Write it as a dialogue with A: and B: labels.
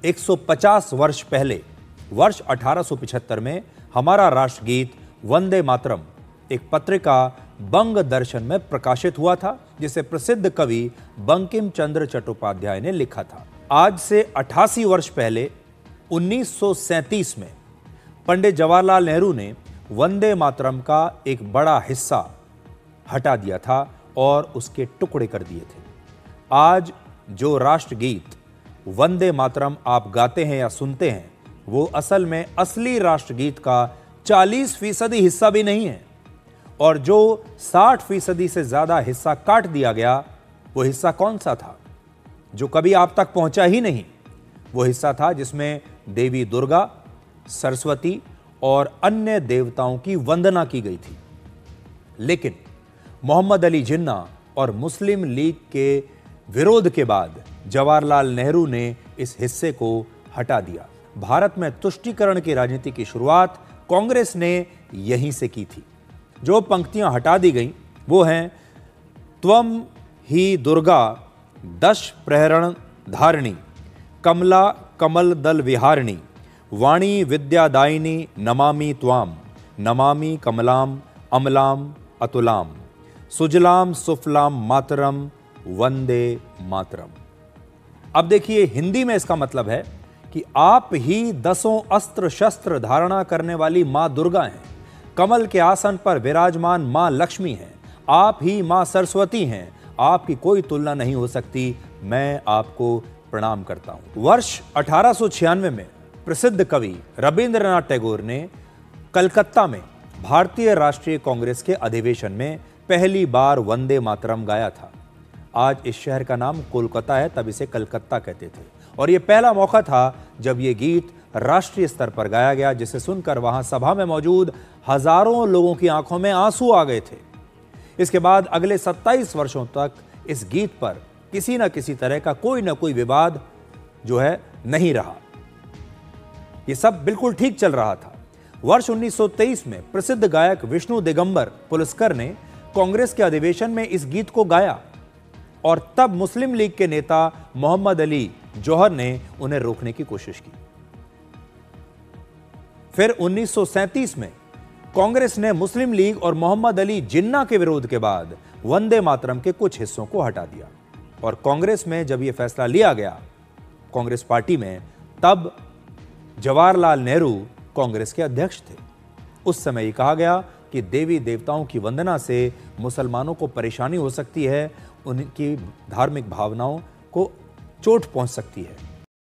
A: 150 वर्ष पहले वर्ष 1875 में हमारा राष्ट्रगीत वंदे मातरम एक पत्रिका बंग दर्शन में प्रकाशित हुआ था, जिसे प्रसिद्ध कवि बंकिम चंद्र चट्टोपाध्याय ने लिखा था। आज से 88 वर्ष पहले 1937 में पंडित जवाहरलाल नेहरू ने वंदे मातरम का एक बड़ा हिस्सा हटा दिया था और उसके टुकड़े कर दिए थे। आज जो राष्ट्रगीत वंदे मातरम आप गाते हैं या सुनते हैं, वो असल में असली राष्ट्रगीत का 40% हिस्सा भी नहीं है, और जो 60% से ज्यादा हिस्सा काट दिया गया, वो हिस्सा कौन सा था? जो कभी आप तक पहुंचा ही नहीं। वो हिस्सा था जिसमें देवी दुर्गा, सरस्वती और अन्य देवताओं की वंदना की गई थी। लेकिन मोहम्मद अली जिन्ना और मुस्लिम लीग के विरोध के बाद जवाहरलाल नेहरू ने इस हिस्से को हटा दिया। भारत में तुष्टीकरण की राजनीति की शुरुआत कांग्रेस ने यहीं से की थी। जो पंक्तियां हटा दी गईं वो हैं, त्वम ही दुर्गा दश प्रहरण धारिणी, कमला कमल दल विहारिणी, वाणी विद्यादायिनी नमामि त्वाम, नमामि कमलाम अमलाम अतुलाम, सुजलाम सुफलाम मातरम वंदे मातरम। अब देखिए, हिंदी में इसका मतलब है कि आप ही 10 अस्त्र शस्त्र धारणा करने वाली मां दुर्गा हैं, कमल के आसन पर विराजमान मां लक्ष्मी हैं, आप ही मां सरस्वती हैं, आपकी कोई तुलना नहीं हो सकती, मैं आपको प्रणाम करता हूं। वर्ष 1896 में प्रसिद्ध कवि रविंद्रनाथ टैगोर ने कलकत्ता में भारतीय राष्ट्रीय कांग्रेस के अधिवेशन में पहली बार वंदे मातरम गाया था। आज इस शहर का नाम कोलकाता है, तब इसे कलकत्ता कहते थे, और यह पहला मौका था जब यह गीत राष्ट्रीय स्तर पर गाया गया, जिसे सुनकर वहां सभा में मौजूद हजारों लोगों की आंखों में आंसू आ गए थे। इसके बाद अगले 27 वर्षों तक इस गीत पर किसी न किसी तरह का कोई ना कोई विवाद जो है नहीं रहा। यह सब बिल्कुल ठीक चल रहा था। वर्ष 1923 में प्रसिद्ध गायक विष्णु दिगंबर पुलस्कर ने कांग्रेस के अधिवेशन में इस गीत को गाया, और तब मुस्लिम लीग के नेता मोहम्मद अली जौहर ने उन्हें रोकने की कोशिश की। फिर 1937 में कांग्रेस ने मुस्लिम लीग और मोहम्मद अली जिन्ना के विरोध के बाद वंदे मातरम के कुछ हिस्सों को हटा दिया, और कांग्रेस में जब यह फैसला लिया गया, कांग्रेस पार्टी में, तब जवाहरलाल नेहरू कांग्रेस के अध्यक्ष थे। उस समय यह कहा गया कि देवी देवताओं की वंदना से मुसलमानों को परेशानी हो सकती है, उनकी धार्मिक भावनाओं को चोट पहुंच सकती है।